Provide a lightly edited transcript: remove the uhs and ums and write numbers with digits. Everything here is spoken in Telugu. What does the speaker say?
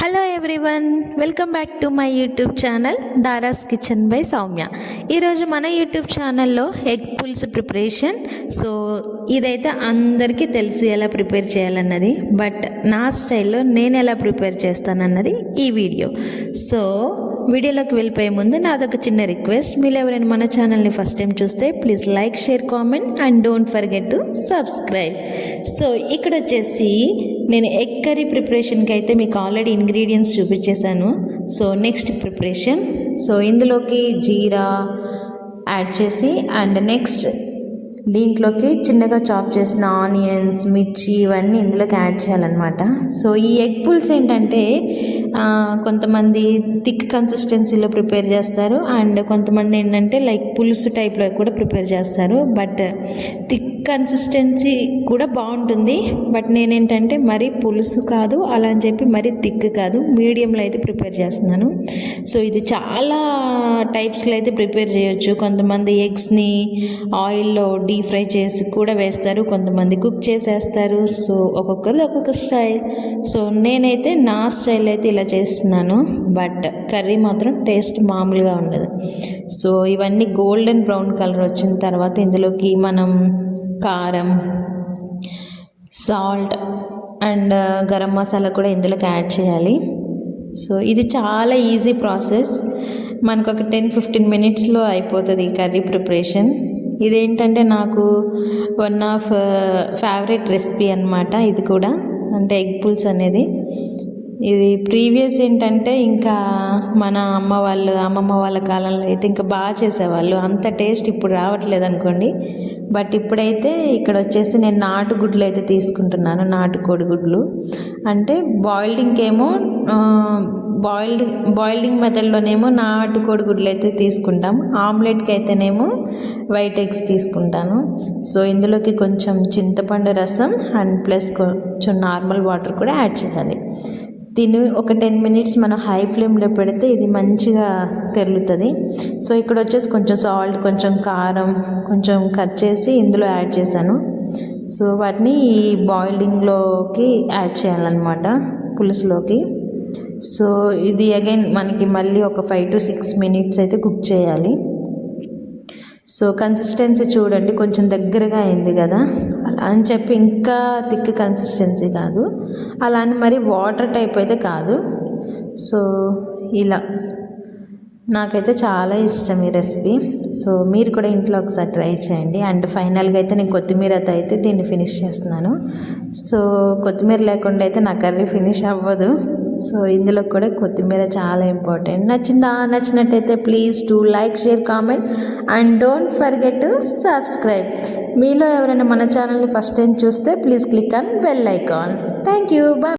Hello everyone, welcome back to my YouTube channel Daras kitchen by Soumya. ఈరోజు మన యూట్యూబ్ ఛానల్లో ఎగ్ పులుసు ప్రిపరేషన్. సో ఇదైతే అందరికీ తెలుసు ఎలా ప్రిపేర్ చేయాలన్నది, బట్ నా స్టైల్లో నేను ఎలా ప్రిపేర్ చేస్తానన్నది ఈ వీడియో. సో వీడియోలోకి వెళ్ళిపోయే ముందు నాదొక చిన్న రిక్వెస్ట్, మీరు ఎవరైనా మన ఛానల్ని ఫస్ట్ టైం చూస్తే please like, share, comment and don't forget to subscribe. So ఇక్కడ వచ్చేసి నేను ఎగ్ కర్రీ ప్రిపరేషన్కి అయితే మీకు ఆల్రెడీ ఇంగ్రీడియంట్స్ చూపించేశాను. సో నెక్స్ట్ ప్రిపరేషన్, సో ఇందులోకి జీరా యాడ్ చేసి అండ్ నెక్స్ట్ దీంట్లోకి చిన్నగా చాప్ చేసిన ఆనియన్స్, మిర్చి ఇవన్నీ ఇందులోకి యాడ్ చేయాలన్నమాట. సో ఈ ఎగ్ పుల్స్ ఏంటంటే కొంతమంది థిక్ కన్సిస్టెన్సీలో ప్రిపేర్ చేస్తారు అండ్ కొంతమంది ఏంటంటే లైక్ పులుసు టైప్లో కూడా ప్రిపేర్ చేస్తారు. బట్ థిక్ కన్సిస్టెన్సీ కూడా బాగుంటుంది, బట్ నేనేంటంటే మరీ పులుసు కాదు అలా అని చెప్పి మరీ థిక్ కాదు, మీడియంలో అయితే ప్రిపేర్ చేస్తున్నాను. సో ఇది చాలా టైప్స్లో అయితే ప్రిపేర్ చేయొచ్చు. కొంతమంది ఎగ్స్ని ఆయిల్లో డీప్ ఫ్రై చేసి కూడా వేస్తారు, కొంతమంది కుక్ చేసేస్తారు. సో ఒక్కొక్కరిది ఒక్కొక్క స్టైల్. సో నేనైతే నా స్టైల్ అయితే ఇలా చేస్తున్నాను, బట్ కర్రీ మాత్రం టేస్ట్ మామూలుగా ఉండదు. సో ఇవన్నీ గోల్డెన్ బ్రౌన్ కలర్ వచ్చిన తర్వాత ఇందులోకి మనం కారం, సాల్ట్ అండ్ గరం మసాలా కూడా ఇందులోకి యాడ్ చేయాలి. సో ఇది చాలా ఈజీ ప్రాసెస్, మనకు ఒక 10-15 మినిట్స్లో అయిపోతుంది ఈ కర్రీ ప్రిపరేషన్. ఇదేంటంటే నాకు వన్ ఆఫ్ ఫేవరెట్ రెసిపీ అన్నమాట. ఇది కూడా అంటే ఎగ్ పుల్స్ అనేది. ఇది ప్రీవియస్ ఏంటంటే ఇంకా మన అమ్మమ్మ వాళ్ళ కాలంలో అయితే ఇంకా బాగా చేసేవాళ్ళు, అంత టేస్ట్ ఇప్పుడు రావట్లేదు అనుకోండి. బట్ ఇప్పుడైతే ఇక్కడ వచ్చేసి నేను నాటు గుడ్లు అయితే తీసుకుంటున్నాను, నాటు కోడిగుడ్లు. అంటే బాయిల్డింగ్ మెథడ్లోనేమో నాటు కోడిగుడ్లు అయితే తీసుకుంటాం, ఆమ్లెట్కి అయితేనేమో వైట్ ఎగ్స్ తీసుకుంటాను. సో ఇందులోకి కొంచెం చింతపండు రసం అండ్ ప్లస్ కొంచెం నార్మల్ వాటర్ కూడా యాడ్ చేయాలి. దీన్ని ఒక 10 మినిట్స్ మనం హై ఫ్లేమ్లో పెడితే ఇది మంచిగా తెరులుతుంది. సో ఇక్కడ వచ్చేసి కొంచెం సాల్ట్, కొంచెం కారం కొంచెం కట్ చేసి ఇందులో యాడ్ చేశాను. సో వాటిని ఈ బాయిలింగ్లోకి యాడ్ చేయాలన్నమాట, పులుసులోకి. సో ఇది అగైన్ మనకి మళ్ళీ ఒక 5-6 మినిట్స్ అయితే కుక్ చేయాలి. సో కన్సిస్టెన్సీ చూడండి, కొంచెం దగ్గరగా అయింది కదా, అలా అని చెప్పి ఇంకా థిక్ కన్సిస్టెన్సీ కాదు, అలా అని మరి వాటర్ టైప్ అయితే కాదు. సో ఇలా నాకైతే చాలా ఇష్టం ఈ రెసిపీ. సో మీరు కూడా ఇంట్లో ఒకసారి ట్రై చేయండి. అండ్ ఫైనల్గా అయితే నేను కొత్తిమీరతో అయితే దీన్ని ఫినిష్ చేస్తున్నాను. సో కొత్తిమీర లేకుండా అయితే నా కర్రీ ఫినిష్ అవ్వదు. సో ఇందులో కూడా కొత్తిమీర చాలా ఇంపార్టెంట్. నచ్చినట్టయితే please to like, share, comment and don't forget to subscribe. మీలో ఎవరైనా మన ఛానల్ని ఫస్ట్ టైం చూస్తే please click on bell icon. Thank you. Bye.